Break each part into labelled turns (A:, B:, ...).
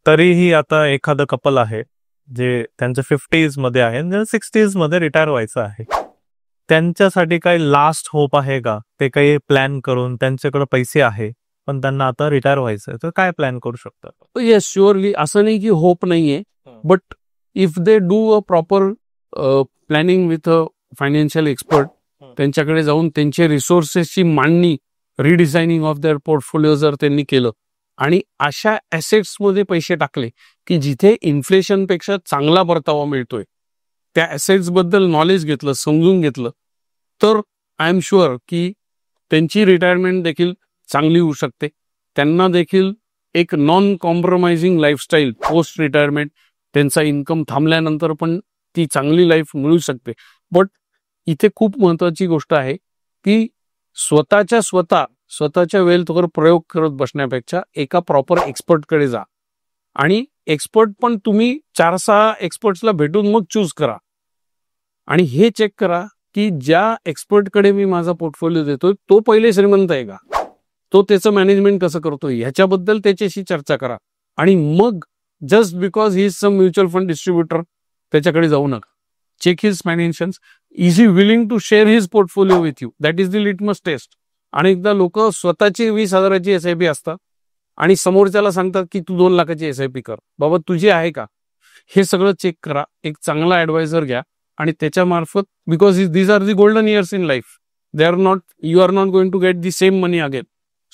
A: तरीही आता एखादं कपल आहे जे त्यांच्या 50s मध्ये आहे आणि 60s मध्ये रिटायर व्हायचं आहे, त्यांच्यासाठी काही लास्ट होप आहे का? ते काही प्लॅन करून, त्यांच्याकडे पैसे आहे पण त्यांना आता रिटायर व्हायचंय, तर काय प्लॅन करू शकतात?
B: Yes, surely. असं नाही की होप नाहीये, but if they do a proper planning with a financial expert, त्यांच्याकडे जाऊन त्यांचे रिसोर्सेसची मांडणी, रिडिझायनिंग ऑफ देअर पोर्टफोलिओ जर त्यांनी केलं आणि अशा ॲसेट्समध्ये पैसे टाकले की जिथे इन्फ्लेशनपेक्षा चांगला परतावा मिळतोय, त्या ॲसेट्सबद्दल नॉलेज घेतलं, समजून घेतलं, तर आय एम शुअर की त्यांची रिटायरमेंट देखील चांगली होऊ शकते. त्यांना देखील एक non compromising lifestyle post retirement, त्यांचा इन्कम थांबल्यानंतर पण ती चांगली लाईफ मिळू शकते. बट इथे खूप महत्वाची गोष्ट आहे की स्वतःच्या वेल्थवर प्रयोग करत बसण्यापेक्षा एका प्रॉपर एक्सपर्टकडे जा आणि एक्सपर्ट पण तुम्ही 4-6 एक्सपर्ट्सला भेटून मग चूज करा आणि हे चेक करा की ज्या एक्सपर्टकडे मी माझा पोर्टफोलिओ देतोय तो पहिले श्रीमंत आहे का, तो त्याचं मॅनेजमेंट कसं करतोय ह्याच्याबद्दल त्याच्याशी चर्चा करा आणि मग just because he is some mutual fund distributor त्याच्याकडे जाऊ नका. Check his financials. Is he willing to share his portfolio with you? That is the litmus test. अनेकदा लोक स्वतःची 20,000ची SIP असतात आणि समोरच्याला सांगतात की तू 2 लाखाची SIP कर. बाबा तुझी आहे का? हे सगळं चेक करा, एक चांगला ॲडवायझर घ्या आणि त्याच्या मार्फत, because these are the golden years in life, you are not going to get the same money again.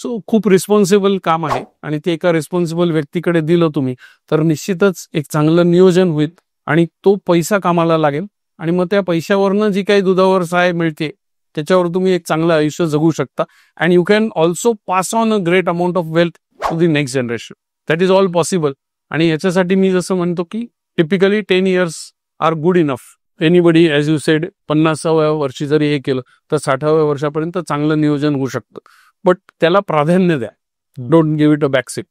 B: So खूप रिस्पॉन्सिबल काम आहे आणि ते एका रिस्पॉन्सिबल व्यक्तीकडे दिलं तुम्ही तर निश्चितच एक चांगलं नियोजन होईल आणि तो पैसा कामाला लागेल आणि मग त्या पैशावरनं जी काही दुधावर सहाय मिळते त्याच्यावर तुम्ही एक चांगलं आयुष्य जगू शकता. And you can also pass on a great amount of wealth to the next generation. That is all possible. आणि याच्यासाठी मी जसं म्हणतो की typically 10 years are good enough. Anybody as you said 50व्या वर्षी जरी हे केलं तर 60व्या वर्षापर्यंत चांगलं नियोजन होऊ शकतं. बट त्याला प्राधान्य द्या. Don't give it a back seat.